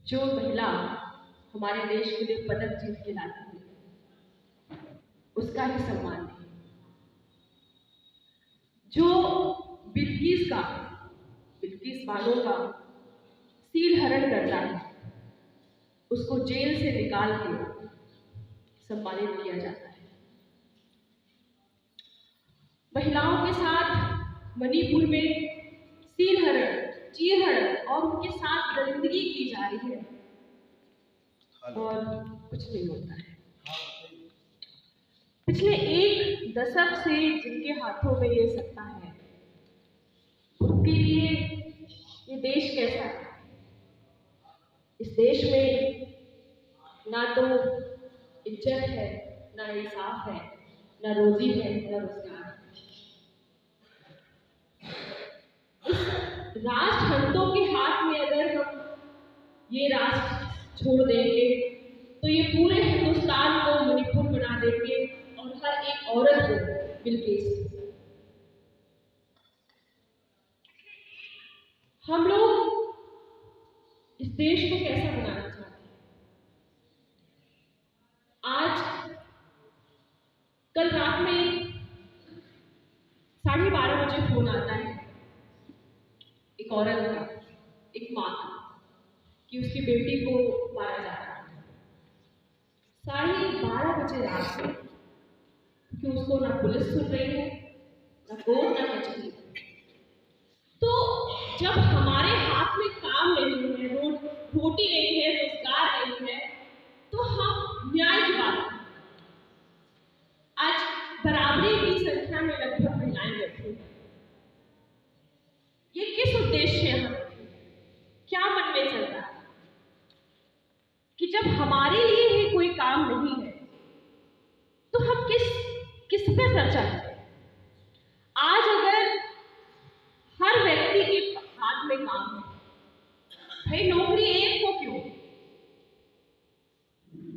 जो महिला हमारे देश के लिए पदक जीत के लाती है उसका ही सम्मान नहीं। जो बिल्किस बानो का सील हरण करता है उसको जेल से निकाल के सम्मानित किया जाता है। महिलाओं के साथ मणिपुर में सील हरण, चीर हरण और उनके साथ दरिंदगी की जा रही है और कुछ नहीं होता है। पिछले एक दशक से जिनके हाथों में ये सत्ता है उनके लिए ये देश कैसा है? इस देश में ना तो इज्जत है, ना इंसाफ है, ना रोजी है, ना रोजगार है। इस राष्ट्रहंतों के हाथ में अगर हम ये राष्ट्र छोड़ देंगे तो ये पूरे हिंदुस्तान को मणिपुर बना देंगे और हर एक औरत को बिल्किस। हम लोग इस देश को कैसा बनाना चाहते हैं? आज कल रात में 12:30 बजे फोन आता है एक औरत का, एक माँ का, कि उसकी बेटी को मारा जा रहा है। 12:30 बजे रात में, कि उसको ना पुलिस सुन रही है, ना कोर्ट, ना कचहरी। तो जब हमारे हाथ में काम नहीं है, रोटी नहीं है, रोजगार नहीं है, तो हम न्याय की बात करते हैं। आज बराबरी की संख्या में लगभग महिलाएं बैठी हैं। ये किस उद्देश्य से हम, क्या मन में चल रहा है कि जब हमारे लिए ही कोई काम नहीं है तो हम किस पे चर्चा करें? आज अगर हर व्यक्ति के हाथ में काम है, भाई नौकरी एक को क्यों?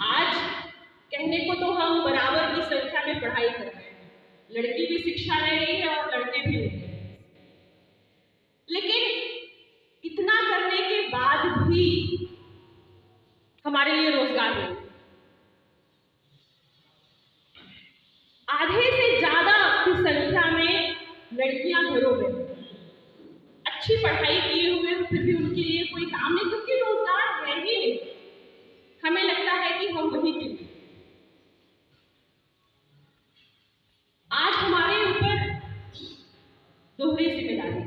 आज कहने को तो हम बराबर की संख्या में पढ़ाई कर रहे हैं, लड़की भी शिक्षा ले रही है और लड़के भी ले रहे हैं, लेकिन इतना करने के बाद भी हमारे लिए रोजगार नहीं। आधे से ज्यादा की संख्या में लड़कियां घरों में अच्छी पढ़ाई किए हुए फिर भी उनके लिए कोई काम नहीं, क्योंकि रोजगार है ही नहीं। हमें लगता है कि हम वही के लिए। आज हमारे ऊपर दोहरी जिम्मेदारी है।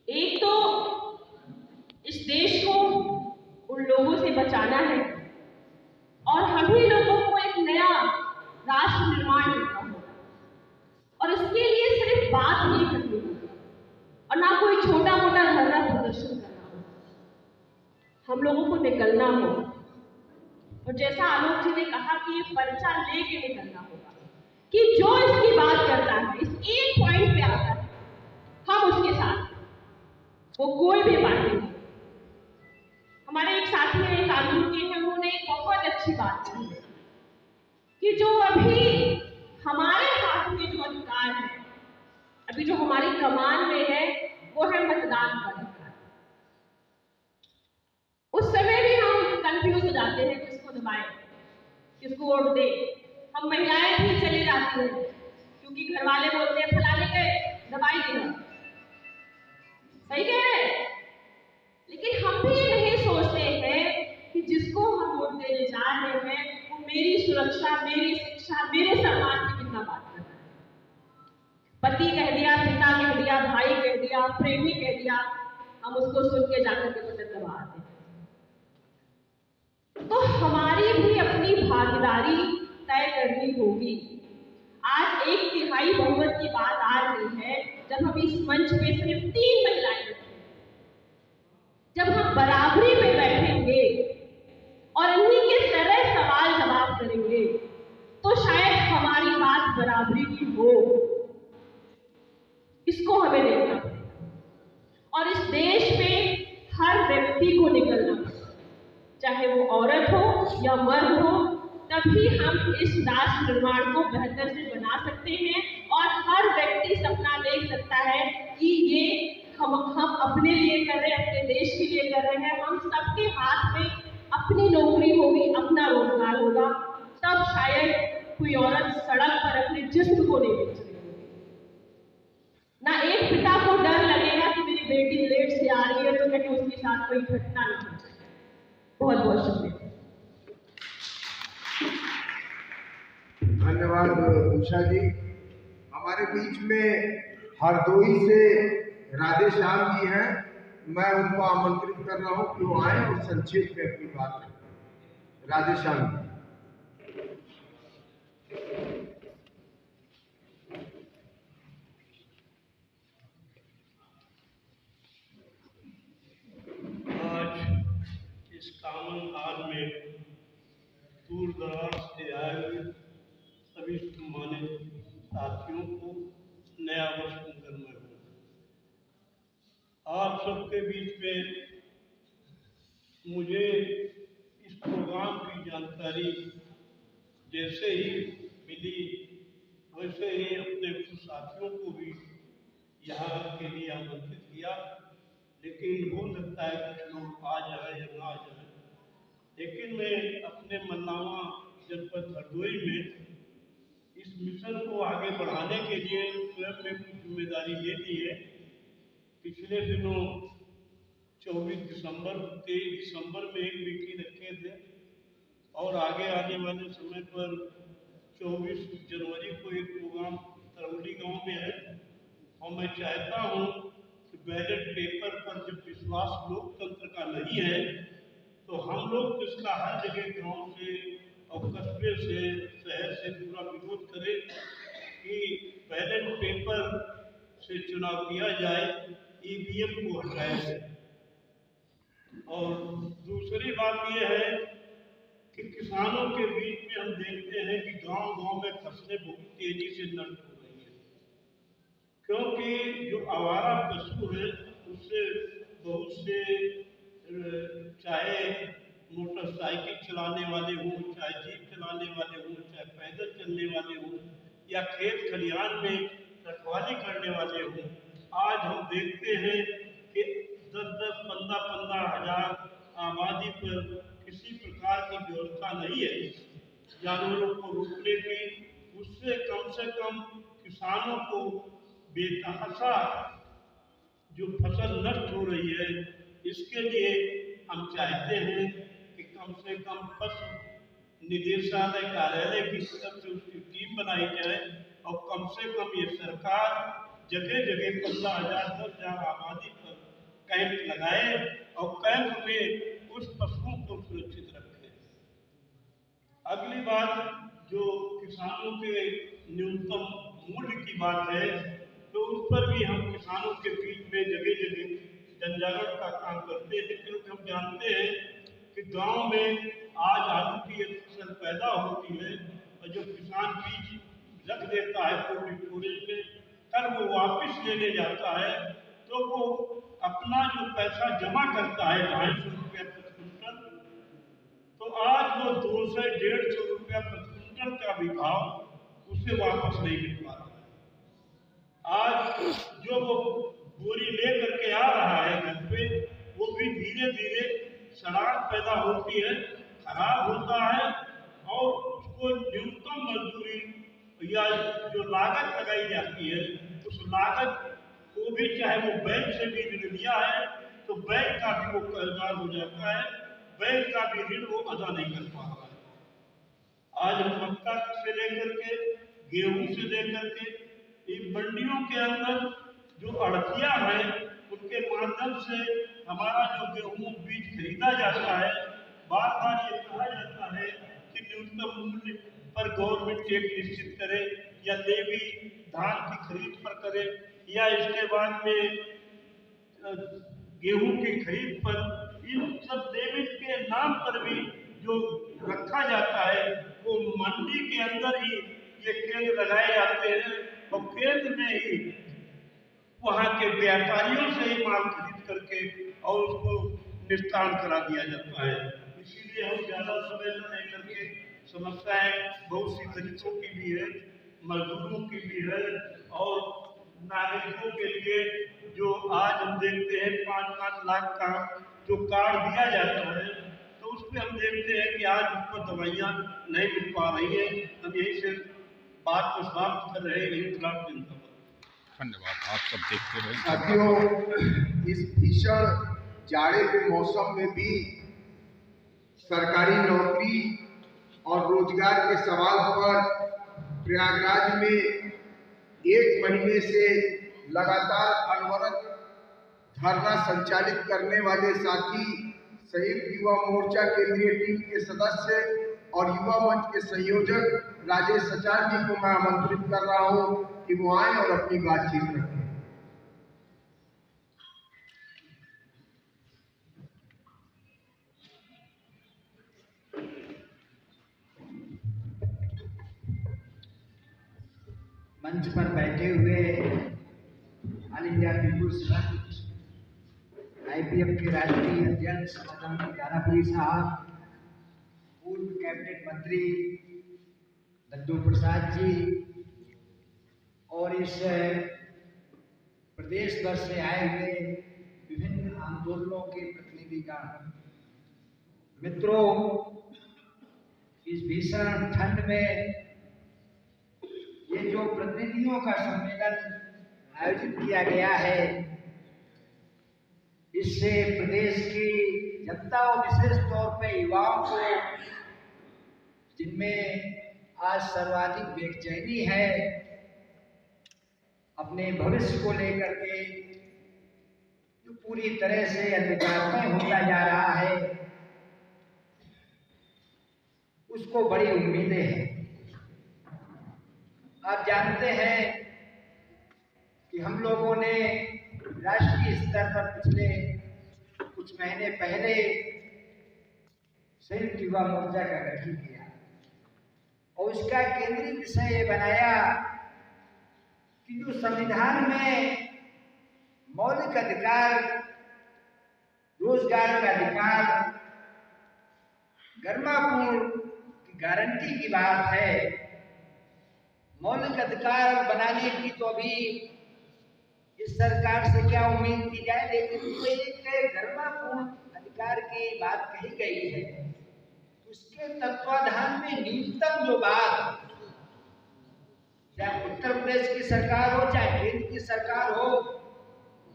एक तो इस देश को उन लोगों से बचाना है और हम ही लोगों को एक नया राष्ट्र निर्माण करना होगा, और इसके लिए सिर्फ बात नहीं करनी होगी और ना कोई छोटा मोटा धरना प्रदर्शन करना होगा। हम लोगों को निकलना होगा और जैसा आलोक जी ने कहा कि ये पर्चा लेके निकलना होगा कि जो इसकी बात करता है, इस एक पॉइंट पे आता है, हम उसके साथ, वो कोई भी पार्टी नहीं। हमारे एक साथी हैं, एक कानून के हैं, उन्होंने एक बहुत अच्छी बात की है कि जो अभी हमारे हाथ में जो अधिकार है, अभी जो हमारी कमान में है, वो है मतदान का अधिकार। उस समय भी हम कंफ्यूज हो जाते हैं किसको दबाएं, किसको वोट दे। हम महिलाएं भी चली जाती हैं क्योंकि घर वाले बोलते हैं फलाने के दबाई देना, सही कह रहे हैं। लेकिन हम भी ये नहीं सोचते हैं कि जिसको हम वोट देने जा रहे हैं वो मेरी सुरक्षा, मेरी शिक्षा, मेरे सम्मान की कितना बात कर रहा है। पति कह दिया, पिता कह दिया, भाई कह दिया, प्रेमी कह दिया, हम उसको सुन के जाकर के बटन दबा आते हैं। तो हमारी भी अपनी भागीदारी तय करनी होगी। आज 1/3 बहुमत की बात आ रही है, जब हम इस मंच पे सिर्फ 3 महिलाएं बैठे, जब हम बराबरी में बैठेंगे और इन्हीं के तरह सवाल जवाब करेंगे तो शायद हमारी बात बराबरी की हो। इसको हमें देखना पड़ेगा और इस देश में हर व्यक्ति को निकलना पड़ेगा, चाहे वो औरत हो या मर्द हो, तभी हम इस राष्ट्र निर्माण को बेहतर से बना सकते हैं और हर व्यक्ति सपना देख सकता है कि ये हम अपने लिए कर रहे हैं, अपने देश के लिए कर रहे हैं। हम सबके हाथ में अपनी नौकरी होगी, अपना रोजगार होगा, तब शायद कोई औरत सड़क पर अपने जिस्म को नहीं बेच रही होगी। ना एक पिता को डर लगेगा कि मेरी बेटी लेट से आ रही है तो कहीं उसके साथ कोई घटना ना हो जाए। बहुत बहुत शुक्रिया। धन्यवाद उषा जी। हमारे बीच में हरदोई से राधे श्याम जी हैं। मैं उनको आमंत्रित कर रहा हूं कि वो आए और संक्षेप में अपनी बात करें। राधे श्याम जी। आज इस कॉमन हॉल में दूर दराज से आए हुए सभी सम्मानित साथियों को नया वर्ष मंगलमय हो। आप सबके बीच में मुझे इस प्रोग्राम की जानकारी जैसे ही मिली वैसे ही अपने कुछ साथियों को भी यहाँ के लिए आमंत्रित किया, लेकिन हो सकता है कुछ लोग आ जाए या ना आ जाए। लेकिन मैं अपने मल्लावा जनपद हरदोई में इस मिशन को आगे बढ़ाने के लिए स्वयं में कुछ जिम्मेदारी ले ली है। पिछले दिनों 24 दिसंबर 23 दिसंबर में एक मीटिंग रखे थे और आगे आने वाले समय पर 24 जनवरी को एक प्रोग्राम तरौली गांव में है। और मैं चाहता हूं कि बैलेट पेपर पर जब विश्वास लोकतंत्र का नहीं है तो हम लोग इसका हर जगह गांव से और कस्बे से शहर से पूरा विरोध करें कि बैलेट पेपर से चुनाव किया जाए, ईवीएम को हटाया जाए। और दूसरी बात यह है कि किसानों के बीच में हम देखते हैं कि गांव-गांव में फसलें बहुत तेजी से नष्ट हो रही हैं, क्योंकि जो आवारा पशु है उससे बहुत से चाहे मोटरसाइकिल चलाने वाले हों, चाहे जीप चलाने वाले हों, चाहे पैदल चलने वाले हों या खेत खलिहान में रखवाली करने वाले हों, आज हम देखते हैं कि 10-10, 15-15 हजार आबादी पर किसी प्रकार की व्यवस्था नहीं है जानवरों को रोकने की। उससे कम से कम किसानों को बेतहाशा जो फसल नष्ट हो रही है, इसके लिए हम चाहते हैं कि कम से कम पशु निदेशालय कार्यालय की तरफ से उसकी टीम बनाई जाए और कम से कम ये सरकार जगह जगह 15,000 10,000 आबादी पर कैंप लगाए और कैंप में उस पशुओं को सुरक्षित रखे। अगली बात जो किसानों के न्यूनतम मूल्य की बात है, तो उस पर भी हम किसानों के बीच में जगह जगह जन जागरण का काम करते हैं, क्योंकि हम जानते हैं कि गांव में आज आलू की एक फसल पैदा होती है और जो किसान बीज रख देता है कोल्ड स्टोरेज में, कल वो वापस लेने जाता है तो वो अपना जो पैसा जमा करता है 250 रुपया प्रति क्विंटल, तो आज वो 200-150 रुपया प्रति क्विंटल का भी भाव उसे वापस नहीं मिल पा रहा है। आज जो वो बोरी ले करके आ रहा है घर पे, वो भी धीरे धीरे सड़ाहट पैदा होती है, खराब होता है और उसको न्यूनतम मजदूरी या जो लागत लगाई जाती है उस लागत को भी, चाहे वो बैंक से भी ऋण लिया है तो बैंक का भी वो कर्जदार हो जाता है, बैंक का भी ऋण वो अदा नहीं कर पा रहा है। आज हम मक्का से लेकर के गेहूं से लेकर के इन मंडियों के अंदर जो अड़तियां हैं उनके माध्यम से हमारा जो गेहूं बीज खरीदा जाता है, बार बार ये कहा जाता है कि न्यूनतम मूल्य पर गवर्नमेंट टैक्स निश्चित करे या लेवी धान की खरीद पर करे या इसके बाद में गेहूं की खरीद पर, इन सब लेवी के नाम पर भी जो रखा जाता है वो मंडी के अंदर ही ये केंद्र लगाए जाते हैं और केंद्र में ही वहां के व्यापारियों से ही माल खरीद करके और उसको निस्तारण करा दिया जाता है। इसीलिए हम ज्यादा समय न लेकर के, समस्याएं बहुत सी तरीकों की भी है, मजदूरों की भी है और नागरिकों के लिए जो आज हम देखते हैं 5-5 लाख का जो कार्ड दिया जाता है, तो उसमें हम देखते हैं कि आज उनको दवाइयाँ नहीं मिल पा रही हैं। हम यही से बात को समाप्त कर रहे हैं। इंकलाब जिंदाबाद। धन्यवाद। आप सब देखते रहे। साथियों, इस भीषण जाड़े के मौसम में भी सरकारी नौकरी और रोजगार के सवाल पर प्रयागराज में 1 महीने से लगातार अनवरत धरना संचालित करने वाले साथी संयुक्त युवा मोर्चा केंद्रीय टीम के सदस्य और युवा मंच के संयोजक राजेश सचार जी को मैं आमंत्रित कर रहा हूं कि वो आए और अपनी बातचीत रखें। मंच पर बैठे हुए all India people's front IPF के राष्ट्रीय अध्यक्ष मदन दानापुरी साहब, पूर्व कैबिनेट मंत्री लड्डू प्रसाद जी और इस प्रदेश भर से आए हुए विभिन्न आंदोलनों के प्रतिनिधिगण, मित्रों, इस भीषण ठंड में ये जो प्रतिनिधियों का सम्मेलन आयोजित किया गया है, इससे प्रदेश की जनता और विशेष तौर पे युवाओं को, जिनमें आज सर्वाधिक बेचैनी है, अपने भविष्य को लेकर के जो पूरी तरह से अंधकारमय होता जा रहा है, उसको बड़ी उम्मीदें हैं। आप जानते हैं कि हम लोगों ने राष्ट्रीय स्तर पर पिछले कुछ महीने पहले संयुक्त युवा मोर्चा का गठन किया और उसका केंद्रीय विषय ये बनाया कि जो संविधान में मौलिक अधिकार, रोजगार का अधिकार, गर्मापूर्ण की गारंटी की बात है, मौलिक अधिकार बनाने की तो अभी इस सरकार से क्या उम्मीद की जाए, लेकिन जो एक गर्मापूर्ण अधिकार की बात कही गई है, उसके तत्वाधान में न्यूनतम जो बात, चाहे उत्तर प्रदेश की सरकार हो चाहे केंद्र की सरकार हो,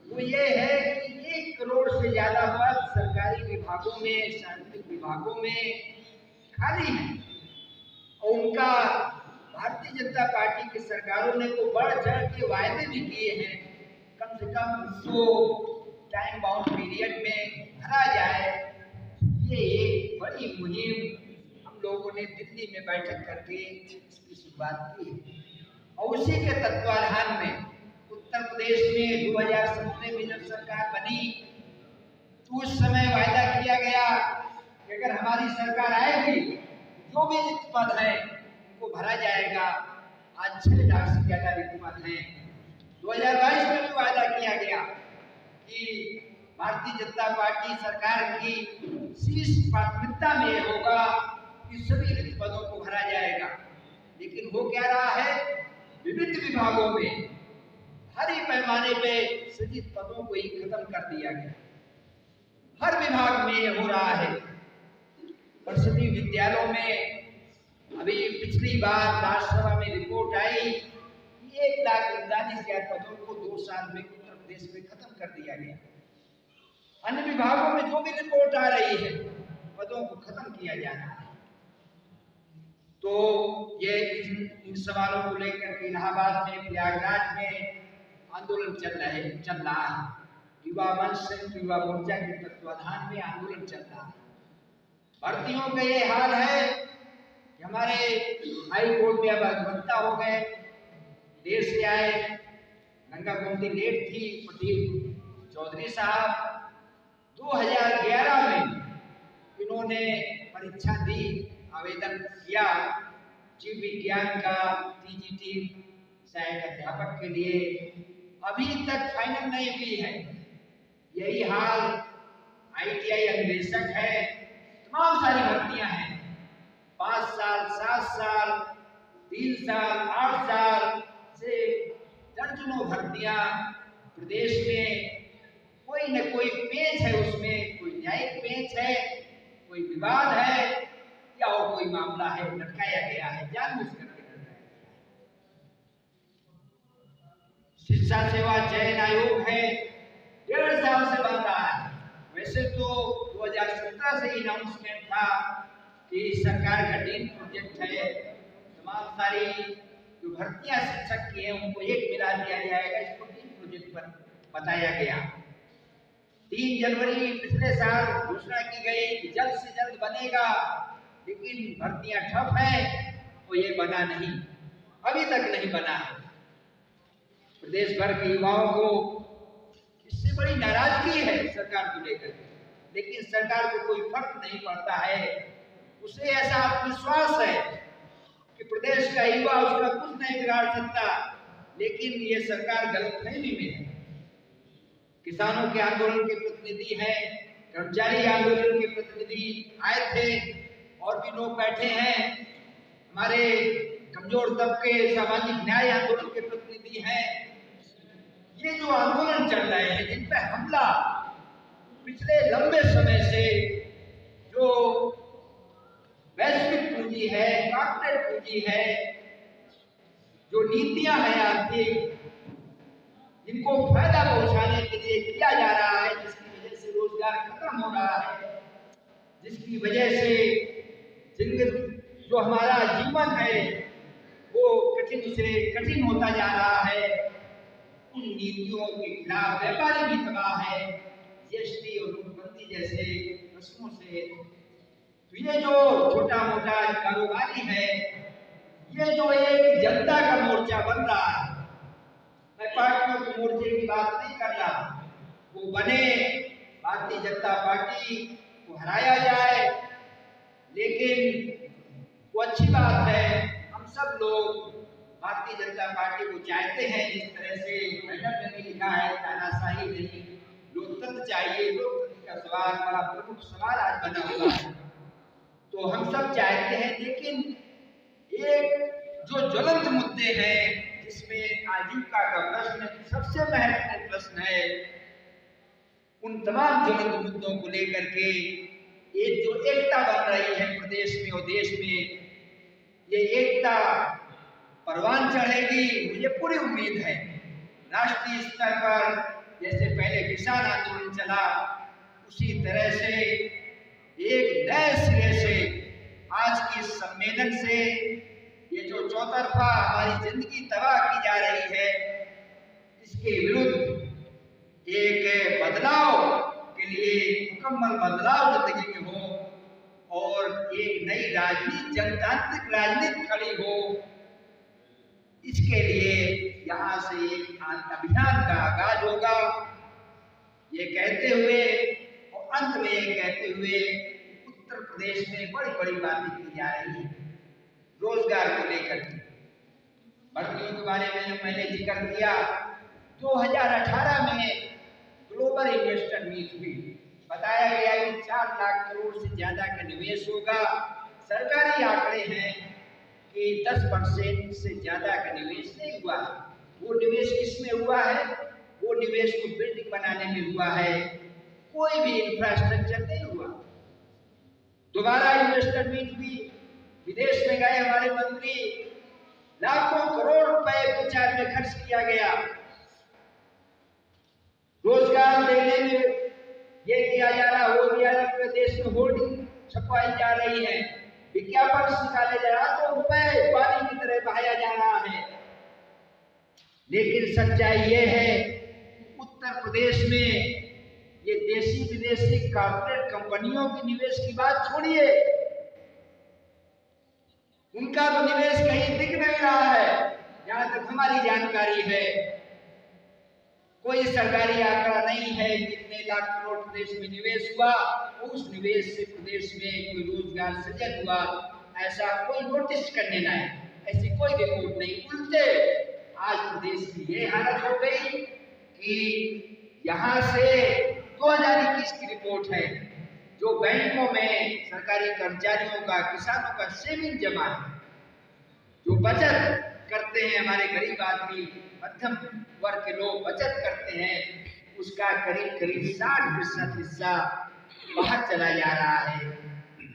वो ये है कि 1 करोड़ से ज्यादा पद सरकारी विभागों में, सार्वजनिक विभागों में खाली है और उनका भारतीय जनता पार्टी की सरकारों ने तो बढ़ चढ़ के वायदे भी किए हैं, कम से कम उसको टाइम बाउंड पीरियड में भरा जाए। ये एक बड़ी मुहिम हम लोगों ने दिल्ली में बैठक करके इसकी शुरुआत की है और उसी के तत्वाधान में उत्तर प्रदेश में 2017 में जब सरकार बनी तो उस समय वायदा किया गया कि अगर हमारी सरकार आएगी जो भी रिक्त पद है उनको भरा जाएगा। आज 6 लाख से ज्यादा रिक्त पद हैं। 2022 में भी वायदा किया गया कि भारतीय जनता पार्टी सरकार की शीर्ष प्राथमिकता में होगा कि सभी रिक्त पदों को भरा जाएगा, लेकिन हो क्या रहा है, विभिन्न विभागों में भारी पैमाने पे सृजित पदों को ही खत्म कर दिया गया। हर विभाग में ये हो रहा है। परिषदीय विद्यालयों में अभी पिछली बार राज्यसभा में रिपोर्ट आई, 1,39,000 पदों को 2 साल में उत्तर प्रदेश में खत्म कर दिया गया। अन्य विभागों में जो भी रिपोर्ट आ रही है, पदों को खत्म किया जा रहा है। तो ये इन सवालों को लेकर के इलाहाबाद में, प्रयागराज में आंदोलन चल रहा है। युवा मंच संयुक्त युवा मोर्चा के तत्वाधान में आंदोलन चल रहा है। भर्तियों का ये हाल है कि हमारे हाई कोर्ट में अब अधिवक्ता हो गए, देर से आए, गंगा गोमती लेट थी। पटेल चौधरी साहब 2011 में इन्होंने परीक्षा दी, आवेदन किया जीव विज्ञान का TGT सहायक अध्यापक के लिए, अभी तक फाइनल नहीं हुई है। यही हाल ITI अन्वेषक है, तमाम सारी भर्तियां हैं। 5 साल, 7 साल, 3 साल, 8 साल से दर्ज दर्जनों भर्तियां प्रदेश में कोई न कोई पेच है, उसमें कोई न्यायिक पेच है, कोई विवाद है या और कोई मामला है, लटकाया गया है, जानबूझ करके लटकाया गया है। शिक्षा सेवा चयन आयोग है, 1.5 साल से बन रहा है। वैसे तो 2017 से अनाउंसमेंट था कि सरकार का डीन प्रोजेक्ट है, तमाम सारी जो भर्तियां शिक्षक की हैं उनको एक मिला दिया जाएगा, इसको डीन प्रोजेक्ट पर बताया गया। 3 जनवरी पिछले साल घोषणा की गई कि जल्द से जल्द बनेगा, लेकिन भर्तियां ठप है तो ये बना नहीं, अभी तक नहीं बना है। प्रदेश भर के युवाओं को इससे बड़ी नाराजगी है सरकार को लेकर, लेकिन सरकार को कोई फर्क नहीं पड़ता है। उसे ऐसा आत्मविश्वास है कि प्रदेश का युवा उसका कुछ नहीं बिगाड़ सकता, लेकिन ये सरकार गलतफहमी में है। किसानों के आंदोलन के प्रतिनिधि हैं, कर्मचारी आंदोलन के प्रतिनिधि आए थे और भी लोग बैठे हैं, हमारे कमजोर तबके सामाजिक न्याय आंदोलन के प्रतिनिधि हैं। ये जो आंदोलन चल रहे हैं, जिन पर हमला पिछले लंबे समय से जो वैश्विक पूंजी है, कॉर्पोरेट पूंजी है, जो नीतियां हैं आर्थिक, जिनको फायदा पहुंचाने के लिए किया जा रहा है, जिसकी वजह से रोजगार खत्म हो रहा है, जिसकी वजह से जो हमारा जीवन है वो कठिन से कठिन होता जा रहा है, उन नीतियों के खिलाफ व्यापारी भी तबाह है, जीएसटी और नोटबंदी जैसे प्रश्नों से। तो ये जो छोटा मोटा कारोबारी है, ये जो एक जनता का मोर्चा बन रहा है, मैं पार्टियों के मोर्चे की बात नहीं कर रहा, वो बने, भारतीय जनता पार्टी को हराया जाए, लेकिन वो अच्छी बात है। हम सब लोग भारतीय जनता पार्टी को चाहते हैं, जिस तरह से मैडम ने भी लिखा है, तानाशाही नहीं, लोकतंत्र चाहिए। लोकतंत्र का सवाल बड़ा प्रमुख सवाल आज बना हुआ है, तो हम सब चाहते हैं, लेकिन एक जो ज्वलंत मुद्दे हैं, जिसमें आजीविका का प्रश्न सबसे महत्वपूर्ण प्रश्न है, उन तमाम ज्वलंत मुद्दों को लेकर के एक जो एकता बन रही है प्रदेश में और देश में, ये एकता परवान चढ़ेगी, मुझे पूरी उम्मीद है। राष्ट्रीय स्तर पर जैसे पहले किसान आंदोलन चला, उसी तरह से एक नए सिरे से आज के सम्मेलन से ये जो चौतरफा हमारी जिंदगी तबाह की जा रही है, इसके विरुद्ध एक बदलाव के लिए मुकम्मल बदलाव जिंदगी में हो और एक नई राजनीति, जनतांत्रिक राजनीति खड़ी हो, इसके लिए यहाँ से एक अभियान का आगाज होगा। ये कहते हुए और अंत में ये कहते हुए, उत्तर प्रदेश में बड़ी बड़ी बातें की जा रही है रोजगार को लेकर के। भर्तियों के बारे में मैंने जिक्र किया, 2018 में ग्लोबल इन्वेस्टर मीट हुई, बताया गया कि 4 लाख करोड़ से ज्यादा का निवेश होगा। सरकारी आंकड़े हैं कि 10% से ज्यादा का निवेश नहीं हुआ है। वो निवेश किसमें हुआ है? वो निवेश को बिल्डिंग बनाने में हुआ है, कोई भी इंफ्रास्ट्रक्चर नहीं हुआ। दोबारा इन्वेस्टर मीट हुई, विदेश में गए हमारे मंत्री, लाखों करोड़ रुपए प्रचार में खर्च किया गया। रोजगार देने में ये किया जा रहा, वो किया जा रहा, देश में होर्डिंग छपवाई जा रही है, विज्ञापन निकाले जा रहा, तो रुपए पानी की तरह बहाया जा रहा है। लेकिन सच्चाई ये है, उत्तर प्रदेश में ये देशी विदेशी कॉर्पोरेट कंपनियों के निवेश की बात छोड़िए, उनका तो निवेश कहीं दिख नहीं रहा है। जहां तक हमारी जानकारी है, कोई सरकारी आंकड़ा नहीं है कितने लाख करोड़ प्रदेश में निवेश हुआ, उस निवेश से प्रदेश में कोई रोजगार सृजन हुआ, ऐसा कोई नोटिस करने ना है, ऐसी कोई रिपोर्ट नहीं। उल्टे आज प्रदेश की ये हालत हो गई कि यहाँ से 2021 की रिपोर्ट है, जो बैंकों में सरकारी कर्मचारियों का, किसानों का सेविंग जमा है, जो बचत करते हैं हमारे गरीब आदमी, मध्यम वर्ग के लोग बचत करते हैं उसका करीब करीब 60% हिस्सा बाहर चला जा रहा है।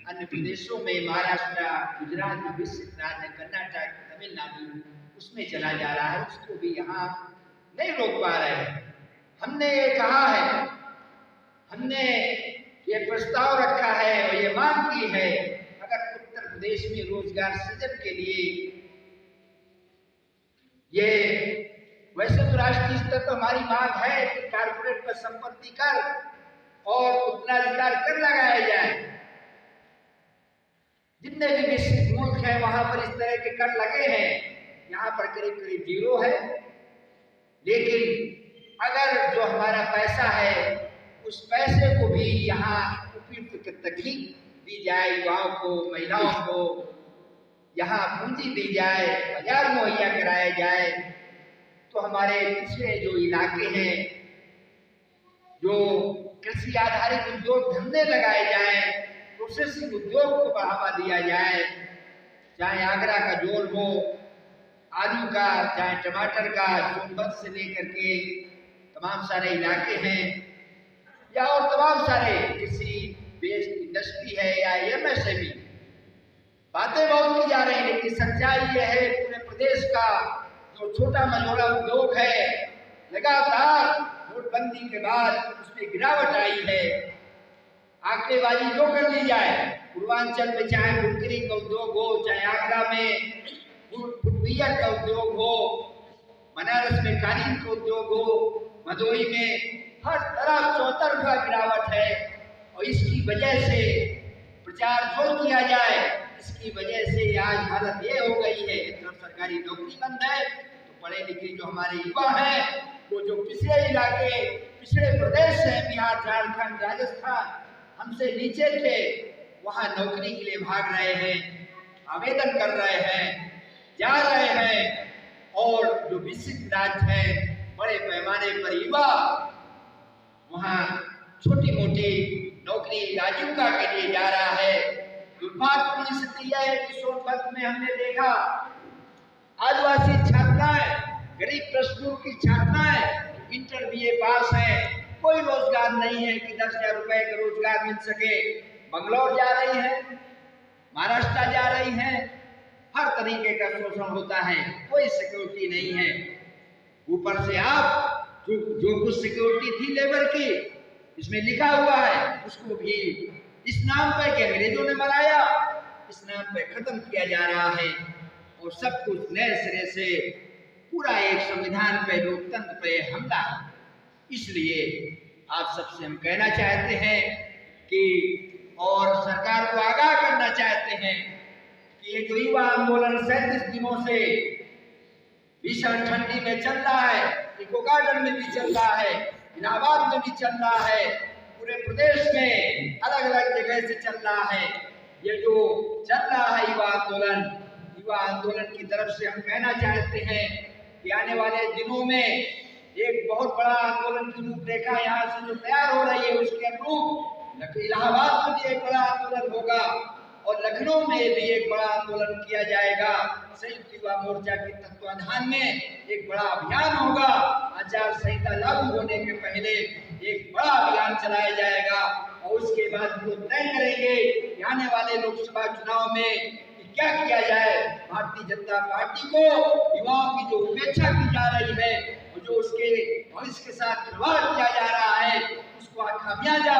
अन्य प्रदेशों में महाराष्ट्र, गुजरात जो विकसित राज्य है, कर्नाटक, तमिलनाडु, उसमें चला जा रहा है, उसको भी यहाँ नहीं रोक पा रहे हैं। हमने ये कहा है, हमने ये प्रस्ताव रखा है और ये मांग की है, अगर उत्तर प्रदेश में रोजगार सृजन के लिए ये वैसे तो राष्ट्रीय स्तर पर हमारी मांग है कि कारपोरेट पर संपत्ति कर और उत्तराधिकार कर लगाया जाए। जितने भी विकसित मुल्क हैं वहां पर इस तरह के कर लगे हैं, यहाँ पर करीब करीब 0 है। लेकिन अगर जो हमारा पैसा है उस पैसे को भी यहाँ उपयुक्त तकनीक दी जाए, युवाओं को, महिलाओं को यहाँ पूंजी दी जाए, बाजार मुहैया कराया जाए, तो हमारे पिछले जो इलाके हैं, जो कृषि आधारित उद्योग धंधे लगाए जाए, प्रोसेसिंग उद्योग को बढ़ावा दिया जाए, चाहे आगरा का जोल हो आलू का, चाहे टमाटर का, सोनभद्र से लेकर के तमाम सारे इलाके हैं, या और तमाम सारे कृषि बेस्ड इंडस्ट्री है या एमएसएमई। बातें बहुत की जा रही है, लेकिन सच्चाई यह है पूरे प्रदेश का जो छोटा मझोला उद्योग है, लगातार नोटबंदी के बाद उसमें गिरावट आई है। आंकड़ेबाजी जो कर ली जाए, पूर्वांचल में चाहे बुनकरी का उद्योग हो, चाहे आगरा में फुटवियर का उद्योग हो, बनारस में कालीन का उद्योग हो, भदोही में हर तरफ चौतरफा गिरावट है। और इसकी वजह से प्रचार जो किया जाए, इसकी वजह से आज हालत ये हो गई है, एक तरफ सरकारी नौकरी बंद है, तो पढ़े लिखे जो हमारे युवा हैं, वो जो पिछड़े इलाके, पिछड़े प्रदेश है, बिहार, झारखंड, राजस्थान, हमसे नीचे थे, वहाँ नौकरी के लिए भाग रहे हैं, आवेदन कर रहे हैं, जा रहे हैं। और जो विकसित राज्य है, बड़े पैमाने पर युवा वहाँ छोटी मोटी नौकरी आजीविका के लिए जा रहा है। दुर्भाग्यपूर्ण स्थिति यह है कि सोनभद्र में हमने देखा आदिवासी छात्राएं, गरीब प्रश्नों की छात्राएं इंटर बीए पास है, कोई रोजगार नहीं है कि 10,000 रुपए का रोजगार मिल सके। बंगलौर जा रही है, महाराष्ट्र जा रही है, हर तरीके का शोषण होता है, कोई सिक्योरिटी नहीं है। ऊपर से आप जो कुछ सिक्योरिटी थी लेबर की, इसमें लिखा हुआ है, उसको भी इस नाम पर कि अंग्रेजों ने बनाया, इस नाम पर खत्म किया जा रहा है। और सब कुछ नए सिरे से पूरा एक संविधान पे, लोकतंत्र पे हमला है। इसलिए आप सबसे हम कहना चाहते हैं कि और सरकार को आगाह करना चाहते हैं कि ये जो युवा आंदोलन 37 दिनों से भीषण ठंडी में चल रहा है, इको गार्डन में भी चल रहा है, इलाहाबाद में भी चल रहा है, पूरे प्रदेश में अलग अलग जगह से चल रहा है। ये जो चल रहा है युवा आंदोलन की तरफ से हम कहना चाहते हैं कि आने वाले दिनों में एक बहुत बड़ा आंदोलन की रूपरेखा यहाँ से जो तैयार हो रही है, उसके अनुरूप इलाहाबाद में भी एक बड़ा आंदोलन होगा और लखनऊ में भी एक बड़ा आंदोलन किया जाएगा। संयुक्त युवा मोर्चा के तत्वाधान में एक बड़ा अभियान होगा। आचार संहिता लागू होने के पहले एक बड़ा अभियान चलाया जाएगा और उसके बाद हम लोग तय करेंगे कि आने वाले लोकसभा चुनाव में क्या किया जाए। भारतीय जनता पार्टी को युवाओं की जो उपेक्षा की जा रही है और जो उसके भविष्य के साथ खिलवाड़ किया जा रहा है, उसको खामियाजा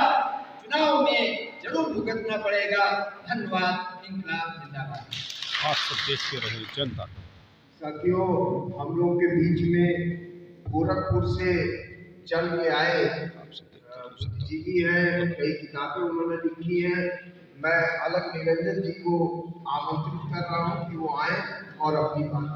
चुनाव में जरूर भुगतना पड़ेगा। धन्यवाद। इंकलाब जिंदाबाद। आप सब देखते रहे जनता। साथियों, हम लोग के बीच में गोरखपुर से चल के आए बुद्धिजीवी हैं, कई किताबें उन्होंने लिखी हैं। मैं अलग निरंजन जी को आमंत्रित कर रहा हूँ कि वो आए और अपनी बात